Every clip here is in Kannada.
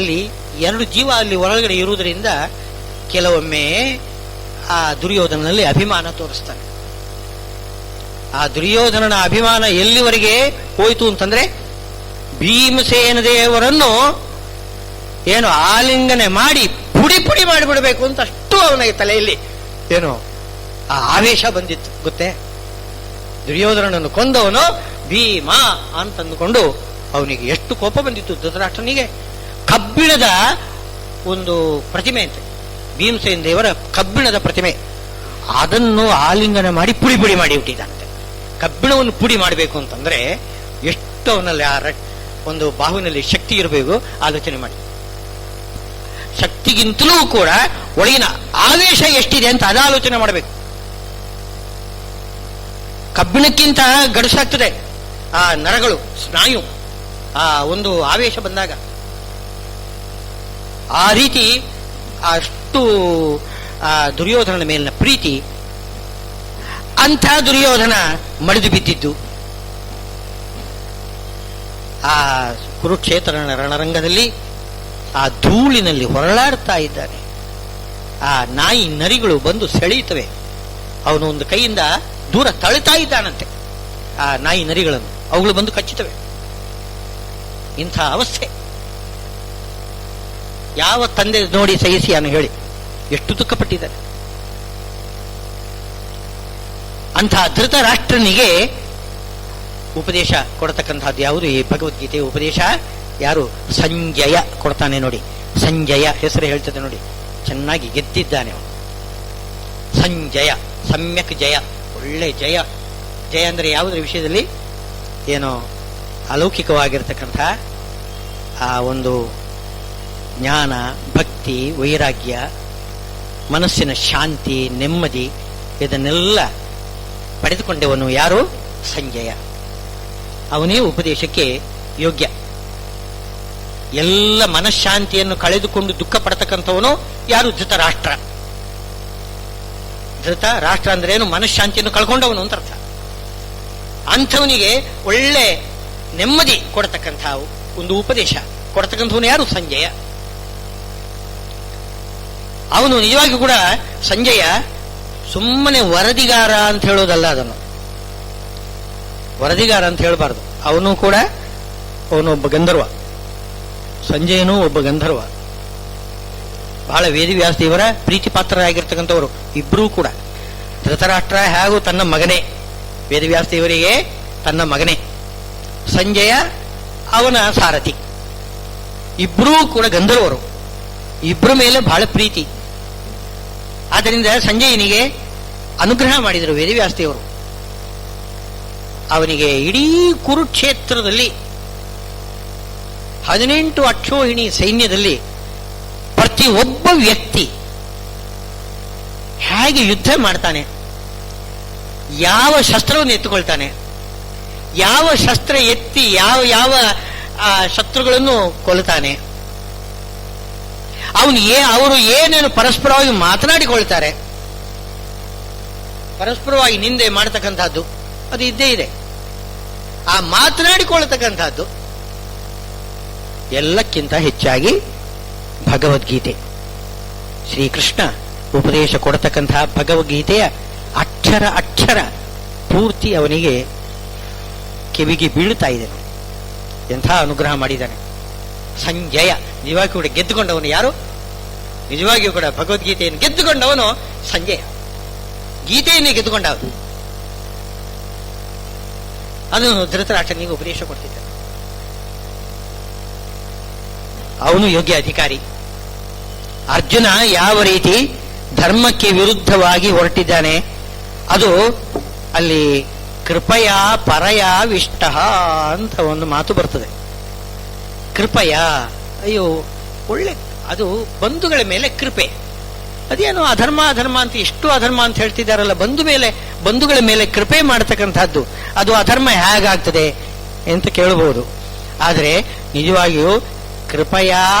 ಅಲ್ಲಿ ಎರಡು ಜೀವ ಅಲ್ಲಿ ಒಳಗಡೆ ಇರುವುದರಿಂದ ಕೆಲವೊಮ್ಮೆ ಆ ದುರ್ಯೋಧನಲ್ಲಿ ಅಭಿಮಾನ ತೋರಿಸ್ತಾನೆ. ಆ ದುರ್ಯೋಧನನ ಅಭಿಮಾನ ಎಲ್ಲಿವರೆಗೆ ಹೋಯಿತು ಅಂತಂದ್ರೆ ಭೀಮಸೇನ ದೇವರನ್ನು ಏನು ಆಲಿಂಗನೆ ಮಾಡಿ ಪುಡಿ ಪುಡಿ ಮಾಡಿಬಿಡಬೇಕು ಅಂತ ಅಷ್ಟು ಅವನಿಗೆ ತಲೆಯಲ್ಲಿ ಏನು ಆ ಆವೇಶ ಬಂದಿತ್ತು ಗೊತ್ತೇ. ದುರ್ಯೋಧನನನ್ನು ಕೊಂದವನು ಭೀಮ ಅಂತಂದುಕೊಂಡು ಅವನಿಗೆ ಎಷ್ಟು ಕೋಪ ಬಂದಿತ್ತು ಧೃತರಾಷ್ಟ್ರನಿಗೆ. ಕಬ್ಬಿಣದ ಒಂದು ಪ್ರತಿಮೆ ಅಂತೆ ಭೀಮಸೇನ ದೇವರ ಕಬ್ಬಿಣದ ಪ್ರತಿಮೆ, ಅದನ್ನು ಆಲಿಂಗನ ಮಾಡಿ ಪುಡಿ ಪುಡಿ ಮಾಡಿ ಬಿಟ್ಟಿದ್ದಾನಂತೆ. ಕಬ್ಬಿಣವನ್ನು ಪುಡಿ ಮಾಡಬೇಕು ಅಂತಂದ್ರೆ ಎಷ್ಟು ಅವನಲ್ಲಿ ಆ ಒಂದು ಬಾಹುವಿನಲ್ಲಿ ಶಕ್ತಿ ಇರಬೇಕು ಆಲೋಚನೆ ಮಾಡಿ. ಶಕ್ತಿಗಿಂತಲೂ ಕೂಡ ಒಳಗಿನ ಆವೇಶ ಎಷ್ಟಿದೆ ಅಂತ ಅದ ಆಲೋಚನೆ ಮಾಡಬೇಕು. ಕಬ್ಬಿಣಕ್ಕಿಂತ ಗಡಸಾಗ್ತದೆ ಆ ನರಗಳು, ಸ್ನಾಯು, ಆ ಒಂದು ಆವೇಶ ಬಂದಾಗ. ಆ ರೀತಿ ಅಷ್ಟು ಆ ದುರ್ಯೋಧನನ ಮೇಲಿನ ಪ್ರೀತಿ. ಅಂಥ ದುರ್ಯೋಧನ ಮಡಿದು ಬಿದ್ದಿದ್ದು ಆ ಕುರುಕ್ಷೇತ್ರನ ರಣರಂಗದಲ್ಲಿ ಆ ಧೂಳಿನಲ್ಲಿ ಹೊರಳಾಡ್ತಾ ಇದ್ದಾನೆ. ಆ ನಾಯಿ ನರಿಗಳು ಬಂದು ಸೆಳೆಯುತ್ತವೆ. ಅವನು ಒಂದು ಕೈಯಿಂದ ದೂರ ತಳ್ತಾ ಇದ್ದಾನಂತೆ ಆ ನಾಯಿ ನರಿಗಳನ್ನು, ಅವುಗಳು ಬಂದು ಕಚ್ಚುತ್ತವೆ. ಇಂಥ ಅವಸ್ಥೆ ಯಾವ ತಂದೆ ನೋಡಿ ಸಹಿಸಿ ಅನ್ನು ಹೇಳಿ ಎಷ್ಟು ದುಃಖಪಟ್ಟಿದ್ದಾರೆ. ಅಂಥ ಧೃತರಾಷ್ಟ್ರನಿಗೆ ಉಪದೇಶ ಕೊಡತಕ್ಕಂಥದ್ದು ಯಾವುದು? ಈ ಭಗವದ್ಗೀತೆಯ ಉಪದೇಶ ಯಾರು? ಸಂಜಯ ಕೊಡ್ತಾನೆ ನೋಡಿ. ಸಂಜಯ ಹೆಸರು ಹೇಳ್ತದೆ ನೋಡಿ, ಚೆನ್ನಾಗಿ ಗೆದ್ದಿದ್ದಾನೆ ಅವನು. ಸಂಜಯ, ಸಮ್ಯಕ್ ಜಯ, ಒಳ್ಳೆ ಜಯ. ಜಯ ಅಂದ್ರೆ ಯಾವುದರ ವಿಷಯದಲ್ಲಿ? ಏನೋ ಅಲೌಕಿಕವಾಗಿರ್ತಕ್ಕಂಥ ಆ ಒಂದು ಜ್ಞಾನ, ಭಕ್ತಿ, ವೈರಾಗ್ಯ, ಮನಸ್ಸಿನ ಶಾಂತಿ, ನೆಮ್ಮದಿ, ಇದನ್ನೆಲ್ಲ ಪಡೆದುಕೊಂಡವನು ಯಾರು? ಸಂಜಯ. ಅವನೇ ಉಪದೇಶಕ್ಕೆ ಯೋಗ್ಯ. ಎಲ್ಲ ಮನಃಶಾಂತಿಯನ್ನು ಕಳೆದುಕೊಂಡು ದುಃಖ ಪಡತಕ್ಕಂಥವನು ಯಾರು? ಧೃತರಾಷ್ಟ್ರ. ಧೃತರಾಷ್ಟ್ರ ಅಂದ್ರೆ ಏನು? ಮನಃಶಾಂತಿಯನ್ನು ಕಳ್ಕೊಂಡವನು ಅಂತ ಅರ್ಥ. ಅಂಥವನಿಗೆ ಒಳ್ಳೆ ನೆಮ್ಮದಿ ಕೊಡತಕ್ಕಂಥ ಒಂದು ಉಪದೇಶ ಕೊಡತಕ್ಕಂಥವನು ಯಾರು? ಸಂಜಯ. ಅವನು ನಿಜವಾಗಿ ಕೂಡ ಸಂಜಯ ಸುಮ್ಮನೆ ವರದಿಗಾರ ಅಂತ ಹೇಳೋದಲ್ಲ, ಅದನ್ನು ವರದಿಗಾರ ಅಂತ ಹೇಳಬಾರದು. ಅವನು ಕೂಡ ಅವನೊಬ್ಬ ಗಂಧರ್ವ. ಸಂಜಯನೂ ಒಬ್ಬ ಗಂಧರ್ವ. ಬಹಳ ವೇದವ್ಯಾಸ ದೇವರ ಪ್ರೀತಿ ಪಾತ್ರರಾಗಿರ್ತಕ್ಕಂಥವರು ಇಬ್ಬರೂ ಕೂಡ. ಧೃತರಾಷ್ಟ್ರ ಹಾಗೂ ತನ್ನ ಮಗನೇ, ವೇದವ್ಯಾಸ ದೇವರಿಗೆ ತನ್ನ ಮಗನೇ. ಸಂಜಯ ಅವನ ಸಾರಥಿ. ಇಬ್ಬರೂ ಕೂಡ ಗಂಧರ್ವರು. ಇಬ್ಬರ ಮೇಲೆ ಬಹಳ ಪ್ರೀತಿ. ಆದ್ದರಿಂದ ಸಂಜಯನಿಗೆ ಅನುಗ್ರಹ ಮಾಡಿದರು ವೇದವ್ಯಾಸ ದೇವರು. ಅವನಿಗೆ ಇಡೀ ಕುರುಕ್ಷೇತ್ರದಲ್ಲಿ 18 ಅಕ್ಷೋಹಿಣಿ ಸೈನ್ಯದಲ್ಲಿ ಪ್ರತಿಯೊಬ್ಬ ವ್ಯಕ್ತಿ ಹೇಗೆ ಯುದ್ಧ ಮಾಡ್ತಾನೆ, ಯಾವ ಶಸ್ತ್ರವನ್ನು ಎತ್ತುಕೊಳ್ತಾನೆ, ಯಾವ ಶಸ್ತ್ರ ಎತ್ತಿ ಯಾವ ಯಾವ ಶತ್ರುಗಳನ್ನು ಕೊಲ್ತಾನೆ, ಅವರು ಏನೇನು ಪರಸ್ಪರವಾಗಿ ಮಾತನಾಡಿಕೊಳ್ತಾರೆ, ಪರಸ್ಪರವಾಗಿ ನಿಂದೆ ಮಾಡತಕ್ಕಂಥದ್ದು ಅದು ಇದ್ದೇ ಇದೆ. ಆ ಮಾತನಾಡಿಕೊಳ್ಳತಕ್ಕಂಥದ್ದು ಎಲ್ಲಕ್ಕಿಂತ ಹೆಚ್ಚಾಗಿ ಭಗವದ್ಗೀತೆ, ಶ್ರೀಕೃಷ್ಣ ಉಪದೇಶ ಕೊಡತಕ್ಕಂತಹ ಭಗವದ್ಗೀತೆಯ ಅಕ್ಷರ ಅಕ್ಷರ ಪೂರ್ತಿ ಅವನಿಗೆ ಕಿವಿಗೆ ಬೀಳುತ್ತಾ ಇದೆ. ಎಂಥ ಅನುಗ್ರಹ ಮಾಡಿದ್ದಾನೆ ಸಂಜಯ. ನಿಜವಾಗಿಯೂ ಕೂಡ ಗೆದ್ದುಕೊಂಡವನು ಯಾರು? ನಿಜವಾಗಿಯೂ ಕೂಡ ಭಗವದ್ಗೀತೆಯನ್ನು ಗೆದ್ದುಕೊಂಡವನು ಸಂಜಯ. ಗೀತೆಯನ್ನೇ ಗೆದ್ದುಕೊಂಡವನು. ಅದನ್ನು ಧೃತರಾಷ್ಟ್ರನಿಗೆ ಉಪದೇಶ ಕೊಡ್ತಿದ್ದ. ಅವನು ಯೋಗ್ಯ ಅಧಿಕಾರಿ. ಅರ್ಜುನ ಯಾವ ರೀತಿ ಧರ್ಮಕ್ಕೆ ವಿರುದ್ಧವಾಗಿ ಹೊರಟಿದ್ದಾನೆ, ಅದು ಅಲ್ಲಿ ಕೃಪಯ ಪರಯ ವಿಷ್ಟ ಅಂತ ಒಂದು ಮಾತು ಬರ್ತದೆ. ಕೃಪಯ, ಅಯ್ಯೋ ಒಳ್ಳೆ, ಅದು ಬಂಧುಗಳ ಮೇಲೆ ಕೃಪೆ. ಅದೇನು ಅಧರ್ಮ ಅಧರ್ಮ ಅಂತ ಎಷ್ಟು ಅಧರ್ಮ ಅಂತ ಹೇಳ್ತಿದ್ದಾರಲ್ಲ, ಬಂಧುಗಳ ಮೇಲೆ ಕೃಪೆ ಮಾಡತಕ್ಕಂಥದ್ದು ಅದು ಅಧರ್ಮ ಹೇಗಾಗ್ತದೆ ಅಂತ ಕೇಳಬಹುದು. ಆದರೆ ನಿಜವಾಗಿಯೂ ಕೃಪಯ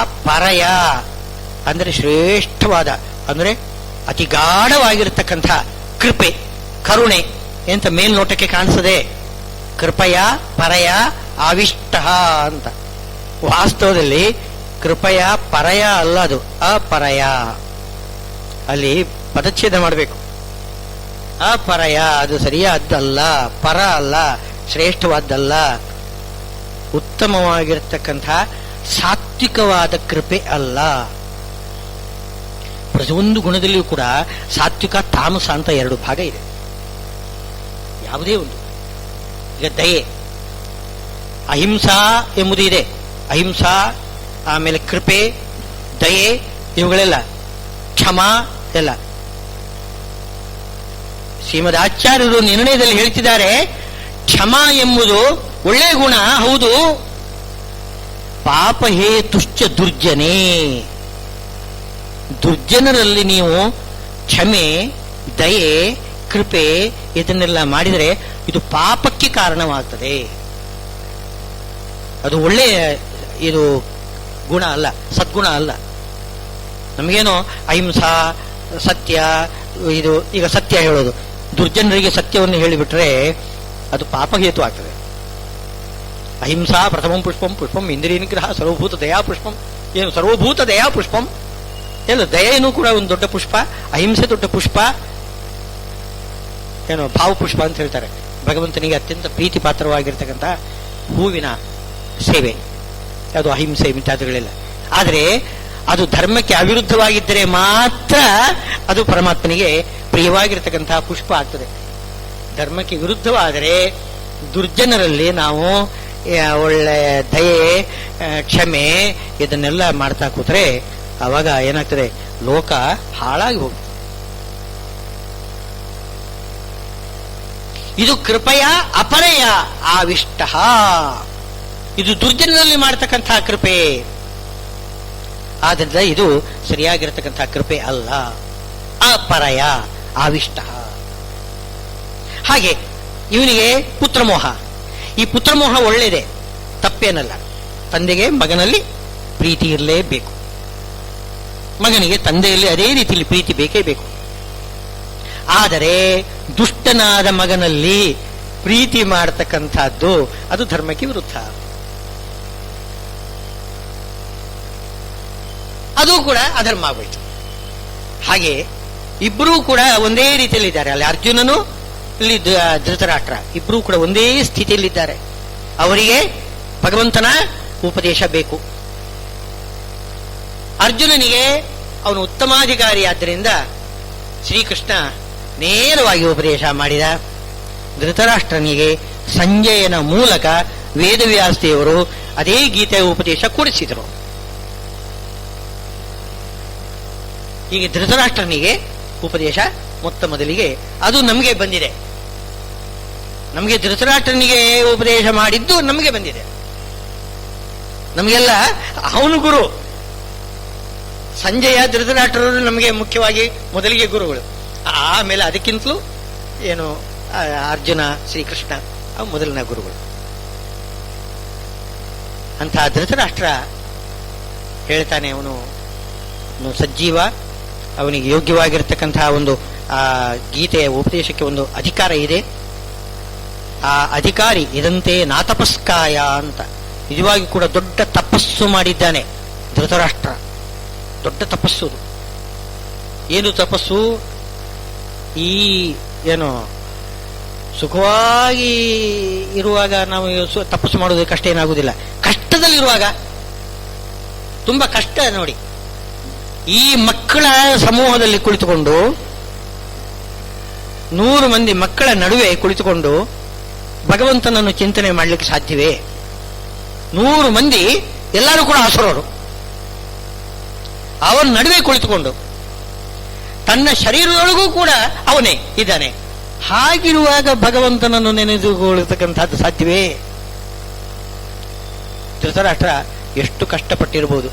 ಪರಯ ಅಂದ್ರೆ ಶ್ರೇಷ್ಠವಾದ, ಅಂದ್ರೆ ಅತಿ ಗಾಢವಾಗಿರತಕ್ಕಂಥ ಕೃಪೆ, ಕರುಣೆ ಅಂತ ಮೇಲ್ನೋಟಕ್ಕೆ ಕಾಣಿಸದೆ. ಕೃಪಯ ಪರಯ ಆವಿಷ್ಟ ಅಂತ. ವಾಸ್ತವದಲ್ಲಿ ಕೃಪಯ ಪರಯ ಅಲ್ಲ, ಅದು ಅಪರಯ. ಅಲ್ಲಿ ಪದಚ್ಛೇದ ಮಾಡಬೇಕು. ಅಪರಯ ಅದು ಸರಿಯಾದ್ದಲ್ಲ, ಪರ ಅಲ್ಲ, ಶ್ರೇಷ್ಠವಾದ್ದಲ್ಲ, ಉತ್ತಮವಾಗಿರ್ತಕ್ಕಂಥ ಸಾತ್ವಿಕವಾದ ಕೃಪೆ ಅಲ್ಲ. ಪ್ರತಿಯೊಂದು ಗುಣದಲ್ಲಿಯೂ ಕೂಡ ಸಾತ್ವಿಕ ತಾಮಸ ಅಂತ ಎರಡು ಭಾಗ ಇದೆ. ಯಾವುದೇ ಒಂದು, ಈಗ ದಯೆ, ಅಹಿಂಸಾ ಎಂಬುದು ಇದೆ. ಅಹಿಂಸಾ, ಆಮೇಲೆ ಕೃಪೆ, ದಯೆ, ಇವುಗಳೆಲ್ಲ, ಕ್ಷಮ ಎಲ್ಲ ಶ್ರೀಮದ್ ಆಚಾರ್ಯರು ನಿರ್ಣಯದಲ್ಲಿ ಹೇಳ್ತಿದ್ದಾರೆ. ಕ್ಷಮ ಎಂಬುದು ಒಳ್ಳೆಯ ಗುಣ ಹೌದು, ಪಾಪ ಹೇತುಶ್ಚ ದುರ್ಜನೆ. ದುರ್ಜನರಲ್ಲಿ ನೀವು ಕ್ಷಮೆ, ದಯೆ, ಕೃಪೆ ಇದನ್ನೆಲ್ಲ ಮಾಡಿದರೆ ಇದು ಪಾಪಕ್ಕೆ ಕಾರಣವಾಗ್ತದೆ. ಅದು ಒಳ್ಳೆಯ ಇದು ಗುಣ ಅಲ್ಲ, ಸದ್ಗುಣ ಅಲ್ಲ. ನಮಗೇನೋ ಅಹಿಂಸಾ, ಸತ್ಯ, ಇದು ಈಗ ಸತ್ಯ ಹೇಳೋದು, ದುರ್ಜನರಿಗೆ ಸತ್ಯವನ್ನು ಹೇಳಿಬಿಟ್ರೆ ಅದು ಪಾಪಹೇತು ಆಗ್ತದೆ. ಅಹಿಂಸಾ ಪ್ರಥಮಂ ಪುಷ್ಪಂ, ಪುಷ್ಪಂ ಇಂದ್ರಿಯ ನಿಗ್ರಹ, ಸರ್ವಭೂತ ದಯಾ ಪುಷ್ಪಂ. ಏನು ಸರ್ವಭೂತ ದಯಾ ಪುಷ್ಪಂ? ಏನು ದಯೆನೂ ಕೂಡ ಒಂದು ದೊಡ್ಡ ಪುಷ್ಪ, ಅಹಿಂಸೆ ದೊಡ್ಡ ಪುಷ್ಪ, ಏನು ಭಾವಪುಷ್ಪ ಅಂತ ಹೇಳ್ತಾರೆ. ಭಗವಂತನಿಗೆ ಅತ್ಯಂತ ಪ್ರೀತಿ ಪಾತ್ರವಾಗಿರ್ತಕ್ಕಂಥ ಹೂವಿನ ಸೇವೆ ಅದು ಅಹಿಂಸೆ ಮಿತಾದಿಗಳೆಲ್ಲ. ಆದರೆ ಅದು ಧರ್ಮಕ್ಕೆ ಅವಿರುದ್ಧವಾಗಿದ್ದರೆ ಮಾತ್ರ ಅದು ಪರಮಾತ್ಮನಿಗೆ ಪ್ರಿಯವಾಗಿರ್ತಕ್ಕಂತಹ ಪುಷ್ಪ ಆಗ್ತದೆ. ಧರ್ಮಕ್ಕೆ ವಿರುದ್ಧವಾದರೆ ದುರ್ಜನರಲ್ಲಿ ನಾವು ಒಳ್ಳೆ ದಯೆ, ಕ್ಷಮೆ ಇದನ್ನೆಲ್ಲ ಮಾಡ್ತಾ ಕೂತ್ರೆ ಅವಾಗ ಏನಾಗ್ತದೆ, ಲೋಕ ಹಾಳಾಗಿ ಹೋಗ್ತದೆ. ಇದು ಕೃಪೆಯ ಅಪರೆಯ ಆವಿಷ್ಟ. ಇದು ದುರ್ಜನರಲ್ಲಿ ಮಾಡತಕ್ಕಂತಹ ಕೃಪೆ. ಆದ್ದರಿಂದ ಇದು ಸರಿಯಾಗಿರತಕ್ಕಂತಹ ಕೃಪೆ ಅಲ್ಲ, ಅಪರಯ ಆವಿಷ್ಟ. ಹಾಗೆ ಇವನಿಗೆ ಪುತ್ರಮೋಹ. ಈ ಪುತ್ರಮೋಹ ಒಳ್ಳೆಯದೇ, ತಪ್ಪೇನಲ್ಲ. ತಂದೆಗೆ ಮಗನಲ್ಲಿ ಪ್ರೀತಿ ಇರಲೇಬೇಕು, ಮಗನಿಗೆ ತಂದೆಯಲ್ಲಿ ಅದೇ ರೀತಿಯಲ್ಲಿ ಪ್ರೀತಿ ಬೇಕೇ ಬೇಕು. ಆದರೆ ದುಷ್ಟನಾದ ಮಗನಲ್ಲಿ ಪ್ರೀತಿ ಮಾಡತಕ್ಕಂಥದ್ದು ಅದು ಧರ್ಮಕ್ಕೆ ವಿರುದ್ಧ. ಅದು ಕೂಡ ಅಧರ್ಮ ಆಗೋಯ್ತು. ಹಾಗೆ ಇಬ್ಬರೂ ಕೂಡ ಒಂದೇ ರೀತಿಯಲ್ಲಿದ್ದಾರೆ. ಅಲ್ಲಿ ಅರ್ಜುನನು, ಇಲ್ಲಿ ಧೃತರಾಷ್ಟ್ರ, ಇಬ್ಬರೂ ಕೂಡ ಒಂದೇ ಸ್ಥಿತಿಯಲ್ಲಿದ್ದಾರೆ. ಅವರಿಗೆ ಭಗವಂತನ ಉಪದೇಶ ಬೇಕು. ಅರ್ಜುನನಿಗೆ ಅವನು ಉತ್ತಮಾಧಿಕಾರಿ ಆದ್ದರಿಂದ ಶ್ರೀಕೃಷ್ಣ ನೇರವಾಗಿ ಉಪದೇಶ ಮಾಡಿದ. ಧೃತರಾಷ್ಟ್ರನಿಗೆ ಸಂಜಯನ ಮೂಲಕ ವೇದವ್ಯಾಸದೇವರು ಅದೇ ಗೀತೆಯ ಉಪದೇಶ ಕೊಡಿಸಿದರು. ಹೀಗೆ ಧೃತರಾಷ್ಟ್ರನಿಗೆ ಉಪದೇಶ ಮೊತ್ತ ಮೊದಲಿಗೆ ಅದು ನಮಗೆ ಬಂದಿದೆ. ನಮಗೆ ಧೃತರಾಷ್ಟ್ರನಿಗೆ ಉಪದೇಶ ಮಾಡಿದ್ದು ನಮಗೆ ಬಂದಿದೆ. ನಮಗೆಲ್ಲ ಅವನು ಗುರು. ಸಂಜಯ, ಧೃತರಾಷ್ಟ್ರರು ನಮಗೆ ಮುಖ್ಯವಾಗಿ ಮೊದಲಿಗೆ ಗುರುಗಳು. ಆಮೇಲೆ ಅದಕ್ಕಿಂತಲೂ ಏನು ಅರ್ಜುನ, ಶ್ರೀಕೃಷ್ಣ ಅವು ಮೊದಲಿನ ಗುರುಗಳು. ಅಂತಹ ಧೃತರಾಷ್ಟ್ರ ಹೇಳ್ತಾನೆ, ಅವನು ಸಜ್ಜೀವ, ಅವನಿಗೆ ಯೋಗ್ಯವಾಗಿರ್ತಕ್ಕಂತಹ ಒಂದು ಗೀತೆಯ ಉಪದೇಶಕ್ಕೆ ಒಂದು ಅಧಿಕಾರ ಇದೆ. ಆ ಅಧಿಕಾರಿ ಇದಂತೆ ನಾತಪಸ್ಕಾಯ ಅಂತ ನಿಜವಾಗಿ ಕೂಡ ದೊಡ್ಡ ತಪಸ್ಸು ಮಾಡಿದ್ದಾನೆ ಧೃತರಾಷ್ಟ್ರ. ದೊಡ್ಡ ತಪಸ್ಸು. ಏನು ತಪಸ್ಸು? ಈ ಏನು ಸುಖವಾಗಿ ಇರುವಾಗ ನಾವು ತಪಸ್ಸು ಮಾಡೋದಕ್ಕೆ ಕಷ್ಟ ಏನಾಗುವುದಿಲ್ಲ. ಕಷ್ಟದಲ್ಲಿರುವಾಗ ತುಂಬಾ ಕಷ್ಟ ನೋಡಿ. ಈ ಮಕ್ಕಳ ಸಮೂಹದಲ್ಲಿ ಕುಳಿತುಕೊಂಡು 100 ಮಂದಿ ಮಕ್ಕಳ ನಡುವೆ ಕುಳಿತುಕೊಂಡು ಭಗವಂತನನ್ನು ಚಿಂತನೆ ಮಾಡಲಿಕ್ಕೆ ಸಾಧ್ಯವೇ? 100 ಮಂದಿ ಎಲ್ಲರೂ ಕೂಡ ಅಸುರರು. ಅವನ ನಡುವೆ ಕುಳಿತುಕೊಂಡು ತನ್ನ ಶರೀರದೊಳಗೂ ಕೂಡ ಅವನೇ ಇದ್ದಾನೆ. ಹಾಗಿರುವಾಗ ಭಗವಂತನನ್ನು ನೆನೆದುಕೊಳ್ಳತಕ್ಕಂಥದ್ದು ಸಾಧ್ಯವೇ? ಧೃತರಾಷ್ಟ್ರ ಎಷ್ಟು ಕಷ್ಟಪಟ್ಟಿರಬಹುದು.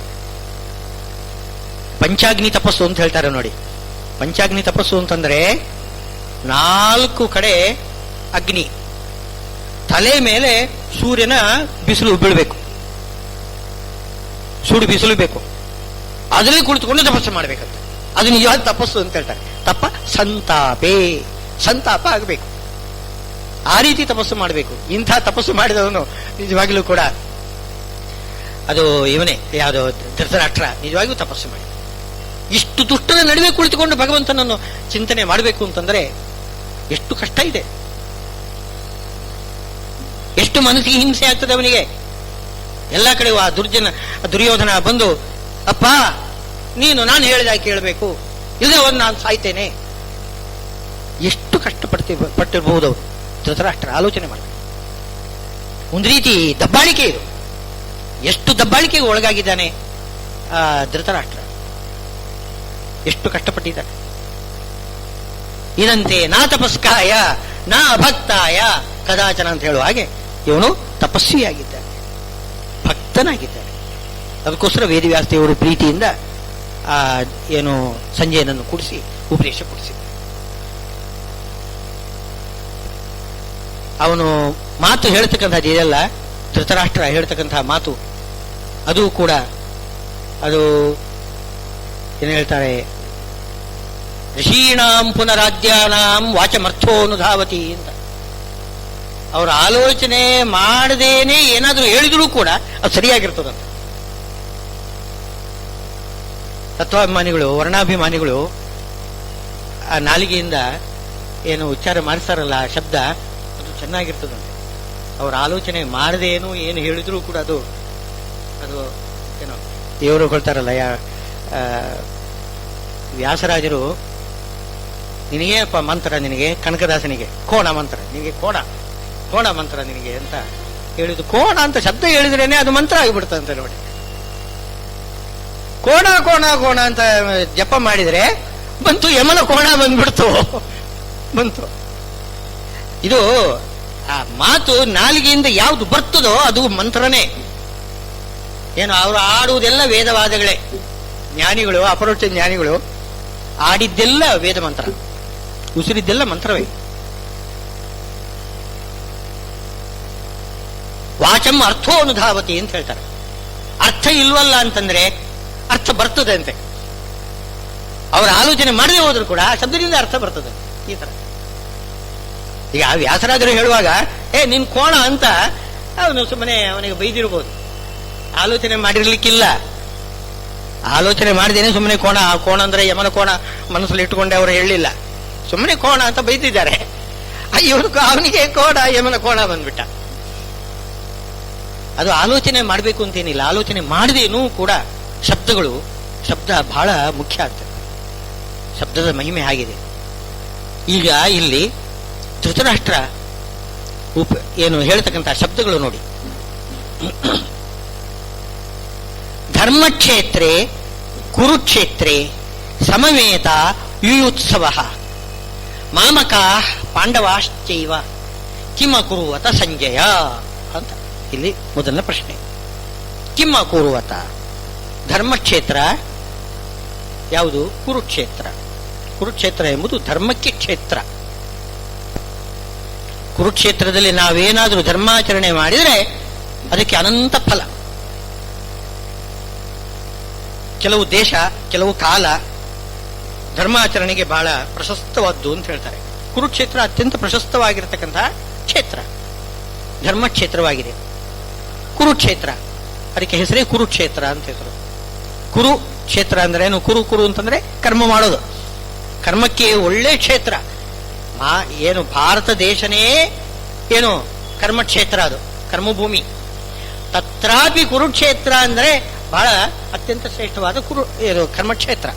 ಪಂಚಾಗ್ನಿ ತಪಸ್ಸು ಅಂತ ಹೇಳ್ತಾರೆ ನೋಡಿ. ಪಂಚಾಗ್ನಿ ತಪಸ್ಸು ಅಂತಂದ್ರೆ 4 ಕಡೆ ಅಗ್ನಿ, ತಲೆ ಮೇಲೆ ಸೂರ್ಯನ ಬಿಸಿಲು ಬೀಳಬೇಕು, ಸುಡು ಬಿಸಿಲು ಬೇಕು, ಅದರಲ್ಲಿ ಕುಳಿತುಕೊಂಡು ತಪಸ್ಸು ಮಾಡಬೇಕಂತ. ಅದು ನಿಜವಾದ ತಪಸ್ಸು ಅಂತ ಹೇಳ್ತಾರೆ. ತಪ್ಪ ಸಂತಾಪೇ, ಸಂತಾಪ ಆಗಬೇಕು. ಆ ರೀತಿ ತಪಸ್ಸು ಮಾಡಬೇಕು. ಇಂಥ ತಪಸ್ಸು ಮಾಡಿದವನು ನಿಜವಾಗಲೂ ಕೂಡ ಅದು ಇವನೇ ಯಾವುದೋ ಧೃತರಾಷ್ಟ್ರ ನಿಜವಾಗಿಯೂ ತಪಸ್ಸು ಮಾಡಿ ಇಷ್ಟು ದುಷ್ಟರ ನಡುವೆ ಕುಳಿತುಕೊಂಡು ಭಗವಂತನನ್ನು ಚಿಂತನೆ ಮಾಡಬೇಕು ಅಂತಂದ್ರೆ ಎಷ್ಟು ಕಷ್ಟ ಇದೆ, ಎಷ್ಟು ಮನಸ್ಸಿಗೆ ಹಿಂಸೆ ಆಗ್ತದೆ ಅವನಿಗೆ. ಎಲ್ಲ ಕಡೆ ಆ ದುರ್ಯೋಧನ ಬಂದು, ಅಪ್ಪ ನೀನು ನಾನು ಹೇಳಿದಾಗ ಕೇಳಬೇಕು, ಇಲ್ಲದೆ ಒಂದು ನಾನು ಸಾಯ್ತೇನೆ. ಎಷ್ಟು ಪಟ್ಟಿರಬಹುದು ಅವರು. ಧೃತರಾಷ್ಟ್ರ ಆಲೋಚನೆ ಮಾಡಬೇಕು. ಒಂದು ರೀತಿ ದಬ್ಬಾಳಿಕೆ ಇದು. ಎಷ್ಟು ದಬ್ಬಾಳಿಕೆಗೆ ಒಳಗಾಗಿದ್ದಾನೆ ಆ ಧೃತರಾಷ್ಟ್ರ, ಎಷ್ಟು ಕಷ್ಟಪಟ್ಟಿದ್ದಾನೆ. ಇದಂತೆ ನಾ ತಪಸ್ಕಾಯ ನಾ ಅಭಕ್ತಾಯ ಕದಾಚನ ಅಂತ ಹೇಳುವ ಹಾಗೆ ಇವನು ತಪಸ್ವಿಯಾಗಿದ್ದಾನೆ, ಭಕ್ತನಾಗಿದ್ದಾನೆ. ಅದಕ್ಕೋಸ್ಕರ ವೇದವ್ಯಾಸದೇವರು ಪ್ರೀತಿಯಿಂದ ಆ ಏನು ಸಂಜಯನನ್ನು ಕೂಡಿಸಿ ಉಪದೇಶ ಕೊಡಿಸಿದ. ಅವನು ಮಾತು ಹೇಳ್ತಕ್ಕಂಥದ್ದು ಇದೆಲ್ಲ, ಧೃತರಾಷ್ಟ್ರ ಹೇಳ್ತಕ್ಕಂತಹ ಮಾತು, ಅದು ಕೂಡ ಅದು ಏನು ಹೇಳ್ತಾರೆ, ಋಷೀಣಾಂ ಪುನರಾದ್ಯಾನಾಂ ವಾಚಮರ್ಥೋನುಧಾವತಿ ಅಂತ. ಅವರ ಆಲೋಚನೆ ಮಾಡದೇನೆ ಏನಾದರೂ ಹೇಳಿದರೂ ಕೂಡ ಅದು ಸರಿಯಾಗಿರ್ತದಂತ. ತತ್ವಾಭಿಮಾನಿಗಳು, ವರ್ಣಾಭಿಮಾನಿಗಳು ಆ ನಾಲಿಗೆಯಿಂದ ಏನು ಉಚ್ಚಾರ ಮಾಡಿಸ್ತಾರಲ್ಲ ಆ ಶಬ್ದ, ಅದು ಚೆನ್ನಾಗಿರ್ತದಂತೆ. ಅವರ ಆಲೋಚನೆ ಮಾಡದೇನು ಏನು ಹೇಳಿದ್ರು ಕೂಡ ಅದು ಏನೋ ದೇವರು ಕೊಳ್ತಾರಲ್ಲ. ವ್ಯಾಸರಾಜರು ನಿನಗೆ ಅಪ್ಪ ಮಂತ್ರ, ನಿನಗೆ ಕನಕದಾಸನಿಗೆ ಕೋಣ ಮಂತ್ರ, ನಿನಗೆ ಕೋಣ ಮಂತ್ರ ನಿನಗೆ ಅಂತ ಹೇಳಿದ್ದು. ಕೋಣ ಅಂತ ಶಬ್ದ ಹೇಳಿದ್ರೇನೆ ಅದು ಮಂತ್ರ ಆಗಿಬಿಡ್ತಂತೆ ನೋಡಿ. ಕೋಣ ಕೋಣ ಕೋಣ ಅಂತ ಜಪ ಮಾಡಿದ್ರೆ ಬಂತು, ಯಮನ ಕೋಣ ಬಂತು. ಇದು ಆ ಮಾತು ನಾಲಿಗೆಯಿಂದ ಯಾವುದು ಬರ್ತದೋ ಅದು ಮಂತ್ರನೇ. ಏನು ಅವರು ಆಡುವುದೆಲ್ಲ ವೇದವಾದಗಳೇ. ಜ್ಞಾನಿಗಳು, ಅಪರೋಕ್ಷ ಜ್ಞಾನಿಗಳು ಆಡಿದ್ದೆಲ್ಲ ವೇದ ಮಂತ್ರ, ಉಸಿರಿದ್ದೆಲ್ಲ ಮಂತ್ರವೇ. ವಾಚಂ ಅರ್ಥೋ ಅನುಧಾವತಿ ಅಂತ ಹೇಳ್ತಾರೆ. ಅರ್ಥ ಇಲ್ವಲ್ಲ ಅಂತಂದ್ರೆ ಅರ್ಥ ಬರ್ತದೆ ಅಂತೆ. ಅವರ ಆಲೋಚನೆ ಮಾಡದೆ ಹೋದ್ರು ಕೂಡ ಆ ಶಬ್ದದಿಂದ ಅರ್ಥ ಬರ್ತದೆ. ಈ ತರ ಈಗ ವ್ಯಾಸರಾಜರು ಹೇಳುವಾಗ ನಿನ್ ಕೋಣ ಅಂತ ಅವನು ಸುಮ್ಮನೆ ಅವನಿಗೆ ಬೈದಿರ್ಬೋದು, ಆಲೋಚನೆ ಮಾಡಿರ್ಲಿಕ್ಕಿಲ್ಲ. ಆಲೋಚನೆ ಮಾಡಿದೇನೆ ಸುಮ್ಮನೆ ಕೋಣ ಅಂದ್ರೆ ಯಮನ ಕೋಣ ಮನಸ್ಸಲ್ಲಿ ಇಟ್ಟುಕೊಂಡೆ ಅವರು ಹೇಳಲಿಲ್ಲ, ಸುಮ್ಮನೆ ಕೋಣ ಅಂತ ಬೈದಿದ್ದಾರೆ. ಅವನಿಗೆ ಕೋಣ ಯಮನ ಕೋಣ ಬಂದ್ಬಿಟ್ಟ. ಅದು ಆಲೋಚನೆ ಮಾಡಬೇಕು ಅಂತೇನಿಲ್ಲ, ಆಲೋಚನೆ ಮಾಡದೇನೂ ಕೂಡ ಶಬ್ದ ಬಹಳ ಮುಖ್ಯ ಆಗ್ತದೆ. ಶಬ್ದದ ಮಹಿಮೆ ಆಗಿದೆ. ಈಗ ಇಲ್ಲಿ ಧೃತರಾಷ್ಟ್ರ ಏನು ಹೇಳ್ತಕ್ಕಂಥ ಶಬ್ದಗಳು ನೋಡಿ. ಧರ್ಮಕ್ಷೇತ್ರೇ ಕುರುಕ್ಷೇತ್ರೇ ಸಮವೇತ ಯುಯುತ್ಸವ ಮಾಮಕಾ ಪಾಂಡವಾಶ್ಚೈವ ಕಿಮ ಕುರುವತ ಸಂಜಯ ಅಂತ ಇಲ್ಲಿ ಮೊದಲನೇ ಪ್ರಶ್ನೆ. ಕಿಮ್ಮ ಕುರುವತ, ಧರ್ಮಕ್ಷೇತ್ರ ಯಾವುದು? ಕುರುಕ್ಷೇತ್ರ. ಕುರುಕ್ಷೇತ್ರ ಎಂಬುದು ಧರ್ಮಕ್ಕೆ ಕ್ಷೇತ್ರ. ಕುರುಕ್ಷೇತ್ರದಲ್ಲಿ ನಾವೇನಾದರೂ ಧರ್ಮಾಚರಣೆ ಮಾಡಿದರೆ ಅದಕ್ಕೆ ಅನಂತ ಫಲ. ಕೆಲವು ದೇಶ, ಕೆಲವು ಕಾಲ ಧರ್ಮಾಚರಣೆಗೆ ಬಹಳ ಪ್ರಶಸ್ತವಾದ್ದು ಅಂತ ಹೇಳ್ತಾರೆ. ಕುರುಕ್ಷೇತ್ರ ಅತ್ಯಂತ ಪ್ರಶಸ್ತವಾಗಿರತಕ್ಕಂತಹ ಕ್ಷೇತ್ರ, ಧರ್ಮಕ್ಷೇತ್ರವಾಗಿದೆ. ಕುರುಕ್ಷೇತ್ರ, ಅದಕ್ಕೆ ಹೆಸರೇ ಕುರುಕ್ಷೇತ್ರ ಅಂತ ಹೆಸರು. ಕುರುಕ್ಷೇತ್ರ ಅಂದ್ರೆ ಏನು? ಕುರು ಅಂತಂದ್ರೆ ಕರ್ಮ ಮಾಡೋದು, ಕರ್ಮಕ್ಕೆ ಒಳ್ಳೆ ಕ್ಷೇತ್ರ. ಏನು ಭಾರತ ದೇಶನೇ ಏನು ಕರ್ಮಕ್ಷೇತ್ರ, ಅದು ಕರ್ಮಭೂಮಿ. ತತ್ರಾಪಿ ಕುರುಕ್ಷೇತ್ರ ಅಂದ್ರೆ ಬಹಳ ಅತ್ಯಂತ ಶ್ರೇಷ್ಠವಾದ ಕರ್ಮಕ್ಷೇತ್ರ.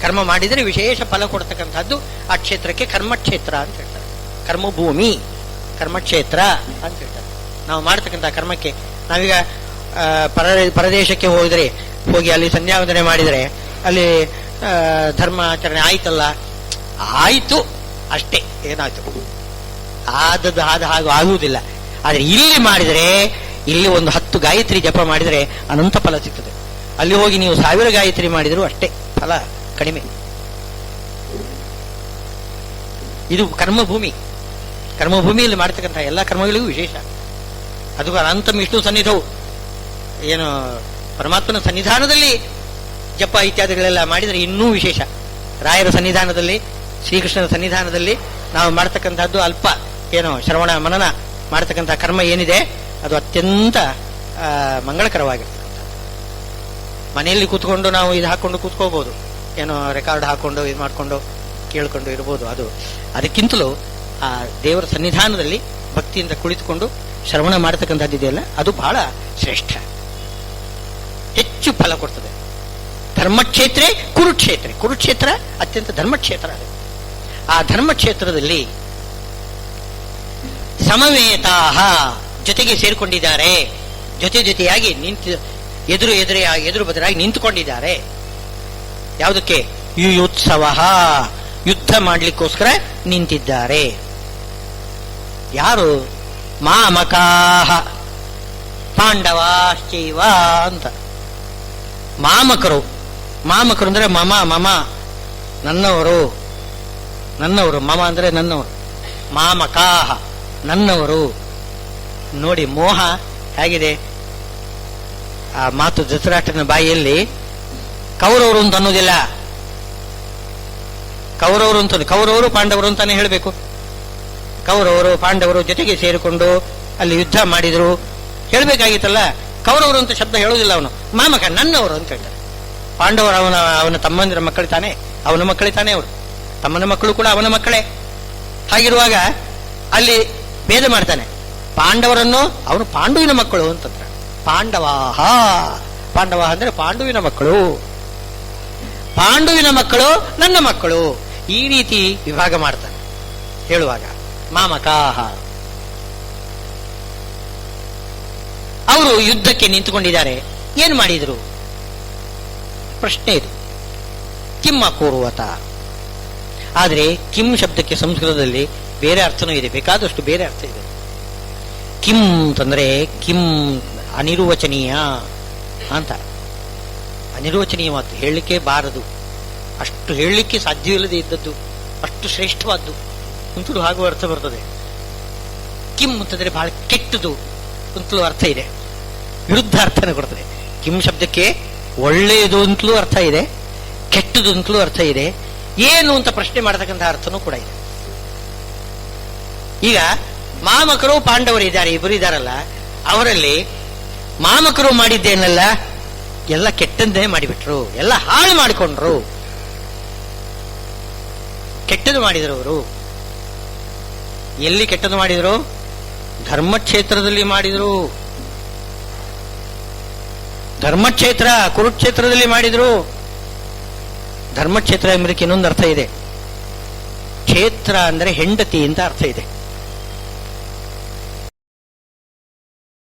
ಕರ್ಮ ಮಾಡಿದರೆ ವಿಶೇಷ ಫಲ ಕೊಡ್ತಕ್ಕಂಥದ್ದು ಆ ಕ್ಷೇತ್ರಕ್ಕೆ ಕರ್ಮಕ್ಷೇತ್ರ ಅಂತ ಹೇಳ್ತಾರೆ. ಕರ್ಮಭೂಮಿ, ಕರ್ಮಕ್ಷೇತ್ರ ಅಂತ ಹೇಳ್ತಾರೆ. ನಾವು ಮಾಡ್ತಕ್ಕಂಥ ಕರ್ಮಕ್ಕೆ, ನಾವೀಗ ಪರದೇಶಕ್ಕೆ ಹೋಗಿ ಅಲ್ಲಿ ಸಂಧ್ಯಾವಂದನೆ ಮಾಡಿದರೆ ಅಲ್ಲಿ ಧರ್ಮಾಚರಣೆ ಆಯ್ತಲ್ಲ, ಆಯ್ತು ಅಷ್ಟೇ, ಏನಾಯ್ತು ಆದದ್ದು ಹಾಗೆ ಆಗುವುದಿಲ್ಲ. ಆದ್ರೆ ಇಲ್ಲಿ ಮಾಡಿದರೆ, ಇಲ್ಲಿ ಒಂದು 10 ಗಾಯತ್ರಿ ಜಪ ಮಾಡಿದರೆ ಅನಂತ ಫಲ ಸಿಗ್ತದೆ. ಅಲ್ಲಿ ಹೋಗಿ ನೀವು 1000 ಗಾಯತ್ರಿ ಮಾಡಿದರೂ ಅಷ್ಟೇ ಫಲ ಕಡಿಮೆ. ಇದು ಕರ್ಮಭೂಮಿ. ಕರ್ಮಭೂಮಿಯಲ್ಲಿ ಮಾಡ್ತಕ್ಕಂಥ ಎಲ್ಲ ಕರ್ಮಗಳಿಗೂ ವಿಶೇಷ. ಅದು ಅನಂತ ವಿಷ್ಣು ಸನ್ನಿಧವು, ಏನು ಪರಮಾತ್ಮನ ಸನ್ನಿಧಾನದಲ್ಲಿ ಜಪ ಇತ್ಯಾದಿಗಳೆಲ್ಲ ಮಾಡಿದರೆ ಇನ್ನೂ ವಿಶೇಷ. ರಾಯರ ಸನ್ನಿಧಾನದಲ್ಲಿ, ಶ್ರೀಕೃಷ್ಣನ ಸನ್ನಿಧಾನದಲ್ಲಿ ನಾವು ಮಾಡ್ತಕ್ಕಂಥದ್ದು ಅಲ್ಪ, ಏನು ಶ್ರವಣ ಮನನ ಮಾಡ್ತಕ್ಕಂಥ ಕರ್ಮ ಏನಿದೆ ಅದು ಅತ್ಯಂತ ಮಂಗಳಕರವಾಗಿರ್ತಕ್ಕಂಥದ್ದು. ಮನೆಯಲ್ಲಿ ಕೂತ್ಕೊಂಡು ನಾವು ಇದು ಹಾಕೊಂಡು ಕೂತ್ಕೋಬಹುದು, ಏನೋ ರೆಕಾರ್ಡ್ ಹಾಕೊಂಡು ಇದು ಮಾಡಿಕೊಂಡು ಕೇಳ್ಕೊಂಡು ಇರ್ಬೋದು. ಅದಕ್ಕಿಂತಲೂ ಆ ದೇವರ ಸನ್ನಿಧಾನದಲ್ಲಿ ಭಕ್ತಿಯಿಂದ ಕುಳಿತುಕೊಂಡು ಶ್ರವಣ ಮಾಡತಕ್ಕಂಥದ್ದು ಇದೆಯಲ್ಲ, ಅದು ಬಹಳ ಶ್ರೇಷ್ಠ, ಹೆಚ್ಚು ಫಲ ಕೊಡ್ತದೆ. ಧರ್ಮಕ್ಷೇತ್ರ ಕುರುಕ್ಷೇತ್ರ ಅತ್ಯಂತ ಧರ್ಮಕ್ಷೇತ್ರ. ಅದು ಆ ಧರ್ಮಕ್ಷೇತ್ರದಲ್ಲಿ ಸಮವೇತಾಹ ಜೊತೆಗೆ ಸೇರಿಕೊಂಡಿದ್ದಾರೆ, ಜೊತೆಯಾಗಿ ಎದುರು ಬದಲಾಗಿ ನಿಂತುಕೊಂಡಿದ್ದಾರೆ. ಯಾವುದಕ್ಕೆ? ಯುಯೋತ್ಸವ, ಯುದ್ಧ ಮಾಡ್ಲಿಕ್ಕೋಸ್ಕರ ನಿಂತಿದ್ದಾರೆ. ಯಾರು? ಮಾಮಕಾಹ ಪಾಂಡವಾಶ್ಚೈವ ಅಂತ. ಮಾಮಕರು ಅಂದ್ರೆ ಮಮ ನನ್ನವರು, ಮಮ ಅಂದ್ರೆ ನನ್ನವರು. ಮಾಮಕಾಹ ನನ್ನವರು. ನೋಡಿ ಮೋಹ ಹೇಗಿದೆ ಆ ಮಾತು. ಧೃತರಾಷ್ಟ್ರನ ಬಾಯಿಯಲ್ಲಿ ಕೌರವರು ಅಂತ ಅನ್ನೋದಿಲ್ಲ, ಕೌರವರು ಪಾಂಡವರು ಅಂತಾನೆ ಹೇಳಬೇಕು. ಕೌರವರು ಪಾಂಡವರು ಜೊತೆಗೆ ಸೇರಿಕೊಂಡು ಅಲ್ಲಿ ಯುದ್ಧ ಮಾಡಿದ್ರು ಹೇಳ್ಬೇಕಾಗಿತ್ತಲ್ಲ. ಕೌರವರು ಅಂತ ಶಬ್ದ ಹೇಳುವುದಿಲ್ಲ ಅವನು. ಮಾಮಕ ನನ್ನವರು ಅಂತ ಹೇಳ್ತಾರೆ. ಪಾಂಡವರು ಅವನ ತಮ್ಮಂದಿರ ಮಕ್ಕಳು ತಾನೆ, ಅವನ ಮಕ್ಕಳೇ ತಾನೆ ಅವರು. ತಮ್ಮನ ಮಕ್ಕಳು ಕೂಡ ಅವನ ಮಕ್ಕಳೇ. ಹಾಗಿರುವಾಗ ಅಲ್ಲಿ ಭೇದ ಮಾಡ್ತಾನೆ. ಪಾಂಡವರನ್ನು ಅವನು ಪಾಂಡುವಿನ ಮಕ್ಕಳು ಅಂತಂದ್ರೆ ಪಾಂಡವ ಅಂದ್ರೆ ಪಾಂಡುವಿನ ಮಕ್ಕಳು, ಪಾಂಡುವಿನ ಮಕ್ಕಳು ನನ್ನ ಮಕ್ಕಳು, ಈ ರೀತಿ ವಿಭಾಗ ಮಾಡ್ತಾನೆ ಹೇಳುವಾಗ. ಮಾಮಕಾಹ ಅವರು ಯುದ್ಧಕ್ಕೆ ನಿಂತುಕೊಂಡಿದ್ದಾರೆ. ಏನು ಮಾಡಿದ್ರು? ಪ್ರಶ್ನೆ ಇದು. ಕಿಮ್ಮ ಕೂರುವತ. ಆದರೆ ಕಿಮ್ ಶಬ್ದಕ್ಕೆ ಸಂಸ್ಕೃತದಲ್ಲಿ ಬೇರೆ ಅರ್ಥನೂ ಇದೆ, ಬೇಕಾದಷ್ಟು ಬೇರೆ ಅರ್ಥ ಇದೆ. ಕಿಮ್ ಅಂತಂದ್ರೆ ಕಿಮ್ ಅನಿರ್ವಚನೀಯ ಅಂತ. ಅನಿರ್ವಚನೀಯ ಮಾತು, ಹೇಳಲಿಕ್ಕೆ ಬಾರದು, ಅಷ್ಟು ಹೇಳಲಿಕ್ಕೆ ಸಾಧ್ಯವಿಲ್ಲದೆ ಇದ್ದದ್ದು, ಅಷ್ಟು ಶ್ರೇಷ್ಠವಾದ್ದು ಅಂತಲೂ ಹಾಗೂ ಅರ್ಥ ಬರ್ತದೆ. ಕಿಮ್ ಅಂತಂದ್ರೆ ಬಹಳ ಕೆಟ್ಟದು ಅಂತಲೂ ಅರ್ಥ ಇದೆ, ವಿರುದ್ಧ ಅರ್ಥನ ಕೊಡ್ತದೆ. ಕಿಮ್ ಶಬ್ದಕ್ಕೆ ಒಳ್ಳೆಯದು ಅಂತಲೂ ಅರ್ಥ ಇದೆ, ಕೆಟ್ಟದು ಅಂತಲೂ ಅರ್ಥ ಇದೆ, ಏನು ಅಂತ ಪ್ರಶ್ನೆ ಮಾಡತಕ್ಕಂತಹ ಅರ್ಥನೂ ಕೂಡ ಇದೆ. ಈಗ ಮಾಮಕರು ಪಾಂಡವರು ಇದ್ದಾರೆ, ಇಬ್ಬರು ಇದ್ದಾರಲ್ಲ, ಅವರಲ್ಲಿ ಮಾಮಕರು ಮಾಡಿದ್ದೇನಲ್ಲ ಎಲ್ಲ ಕೆಟ್ಟದ್ದೇ ಮಾಡಿಬಿಟ್ರು, ಎಲ್ಲ ಹಾಳು ಮಾಡಿಕೊಂಡ್ರು. ಕೆಟ್ಟದು ಮಾಡಿದ್ರು ಅವರು. ಎಲ್ಲಿ ಕೆಟ್ಟದು ಮಾಡಿದ್ರು? ಧರ್ಮಕ್ಷೇತ್ರದಲ್ಲಿ ಮಾಡಿದ್ರು. ಧರ್ಮಕ್ಷೇತ್ರ ಕುರುಕ್ಷೇತ್ರದಲ್ಲಿ ಮಾಡಿದ್ರು. ಧರ್ಮಕ್ಷೇತ್ರ ಎಂಬುದಕ್ಕೆ ಇನ್ನೊಂದು ಅರ್ಥ ಇದೆ. ಕ್ಷೇತ್ರ ಅಂದರೆ ಹೆಂಡತಿ ಅಂತ ಅರ್ಥ ಇದೆ.